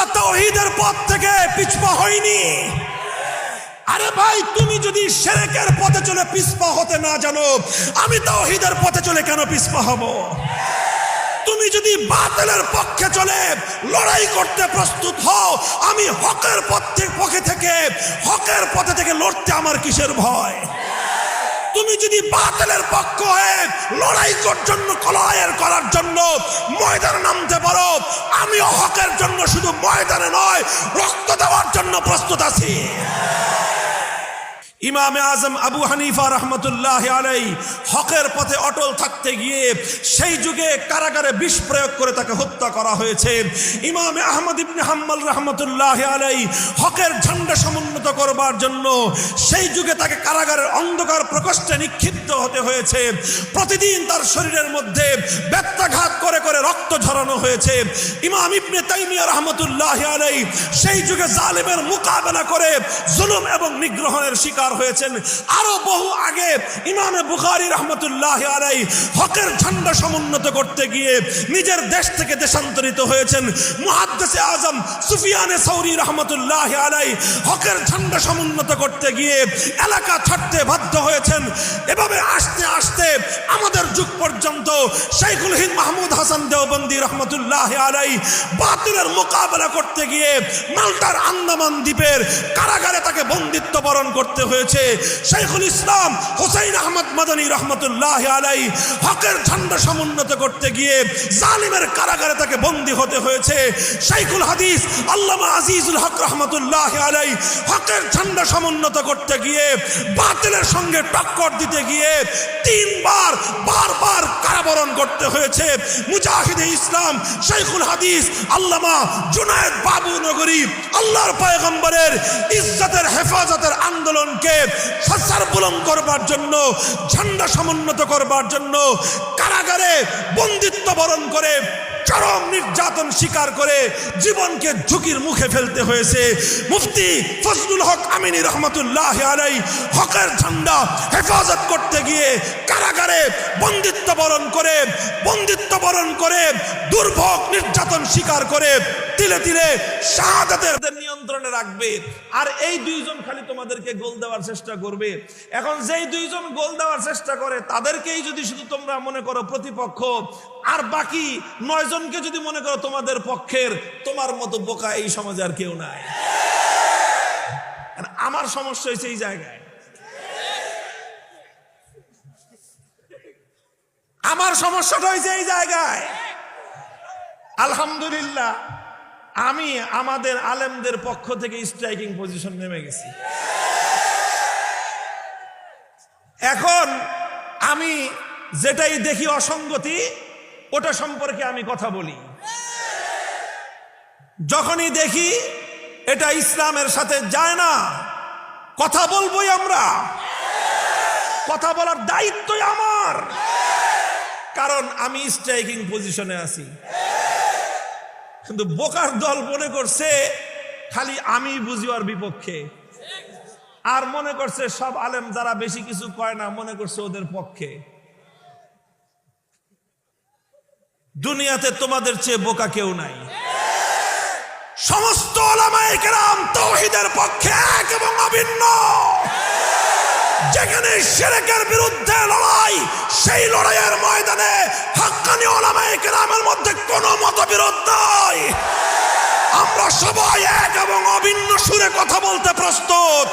আমরা তাওহীদের পথ থেকে পিছপা হইনি। আরে ভাই, তুমি যদি শিরকের পথে চলে পিছপা হতে না জানো, আমি তাওহীদের পথে চলে কেন পিছপা হব? তুমি যদি বাতিলের পক্ষে চলে লড়াই করতে প্রস্তুত হও, আমি হকের পক্ষে থেকে লড়তে আমার কিসের ভয়? তুমি যদি বাতিলের পক্ষ হয়ে লড়াই করার জন্য ময়দানে নামতে পারো, আমিও হকের জন্য শুধু ময়দানে নয়, রক্ত দেওয়ার জন্য প্রস্তুত আছি। ইমামে আজম আবু হানিফা রহমতুল্লাহ আলাইহি হকের পথে অটল থাকতে গিয়ে সেই যুগে কারাগারে বিষ প্রয়োগ করে তাকে হত্যা করা হয়েছে। ইমামে আহমদ ইবনে হাম্বল রহমতুল্লাহ আলাইহি হকের ঝান্ডা সমুন্নত করবার জন্য সেই যুগে তাকে কারাগারের অন্ধকার প্রকোষ্ঠে নিক্ষিপ্ত হতে হয়েছে। প্রতিদিন তার শরীরের মধ্যে ব্যত্যাঘাত করে করে রক্ত ঝরানো হয়েছে। ইমাম ইবনে তাইমিয়া রহমতুল্লাহ আলাইহি সেই যুগে জালিমের মোকাবেলা করে জুলুম এবং নিগ্রহের শিকার হয়েছেন। আরো বহু আগে ইমামে বুখারী রাহমাতুল্লাহ আলাইহি হকের ঝান্ডা সমুন্নত করতে গিয়ে নিজের দেশ থেকে দেশান্তরিত হয়েছেন। মুহাদ্দিসে আজম সুফিয়ানে সাউরি রাহমাতুল্লাহ আলাইহি হকের ঝান্ডা সমুন্নত করতে গিয়ে এলাকা ছাড়তে বাধ্য হয়েছেন। এভাবে আস্তে আস্তে আমাদের যুগ পর্যন্ত শাইখুল হিন্দ মাহমুদ হাসান দেওবন্দি রাহমাতুল্লাহ আলাইহি বাতিলের মোকাবেলা করতে গিয়ে মাল্টার আন্দামান দ্বীপের কারাগারে তাকে বন্দিত্ব বরণ করতে হয়েছে। শাইখুল ইসলাম হুসাইন আহমদ মাদানী রহমতুল্লাহ আলাইহি হকের ঝান্ডা সমুন্নত করতে গিয়ে জালিমের কারাগারে তাকে বন্দী হতে হয়েছে। শাইখুল হাদিস আল্লামা আজিজুল হক রহমতুল্লাহ আলাইহি হকের ঝান্ডা সমুন্নত করতে গিয়ে বাতিলের সঙ্গে টক্কর দিতে গিয়ে বারবার কারাবরণ করতে হয়েছে। মুজাহিদে ইসলাম শাইখুল হাদিস আল্লামা জুনায়েদ বাবু নগরী আল্লাহর পয়গম্বরের ইজ্জতের হেফাজতের আন্দোলনকে সারবুলন্দ করবার জন্য, ঝান্ডা সমুন্নত করবার জন্য কারাগারে বন্দিত্ব বরণ করে চরম নির্যাতন স্বীকার করে জীবনকে ঝুঁকির মুখে ফেলতে হয়েছে। মুফতি ফজলুল হক আমিনী রহমতুল্লাহ আলাইহি হকের ঝান্ডা হেফাজত করতে গিয়ে কারাগারে বন্দিত্ব বরণ করে দুর্ভোগ নির্যাতন স্বীকার করে তিলে তিলে শাহাদাতের নিয়ন্ত্রণে রাখবে। আর এই দুইজন খালি তোমাদেরকে গোল দেওয়ার চেষ্টা করবে। এখন যেই দুইজন গোল দেওয়ার চেষ্টা করে তাদেরকেই যদি শুধু তোমরা মনে করো প্রতিপক্ষ, আর বাকি 9 জনকে যদি মনে করো তোমাদের পক্ষের, তোমার মতো বোকা এই সমাজে আর কেউ নাই। আমার সমস্যা হয়েছে এই জায়গায়, আমার সমস্যাটা হয়েছে এই জায়গায়। আলহামদুলিল্লাহ, আমি আমাদের আলেমদের পক্ষ থেকে স্ট্রাইকিং পজিশন নেমে গেছি। এখন আমি যেটাই দেখি অসঙ্গতি, ওটা সম্পর্কে আমি কথা বলি। যখনই দেখি এটা ইসলামের সাথে যায় না, কথা বলবোই। আমরা কথা বলার দায়িত্বই আমার, কারণ আমি স্ট্রাইকিং পজিশনে আছি। কিন্তু বোকার দল মনে করছে খালি আমি বুঝিওয়ার বিপক্ষে, আর মনে করছে সব আলেম যারা বেশি কিছু কয় না মনে করছে ওদের পক্ষে। দুনিয়াতে তোমাদের চেয়ে বোকা কেউ নাই। সমস্ত উলামায়ে কেরাম তাওহীদের পক্ষে এক এবং অভিন্ন। যেখানে শিরকের বিরুদ্ধে লড়াই, সেই লড়াইয়ের ময়দানে হাক্কানি উলামায়ে কেরামের মধ্যে কোনো মতবিরোধ নাই। আমরা সবাই এক এবং অভিন্ন সুরে কথা বলতে প্রস্তুত।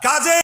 কাজে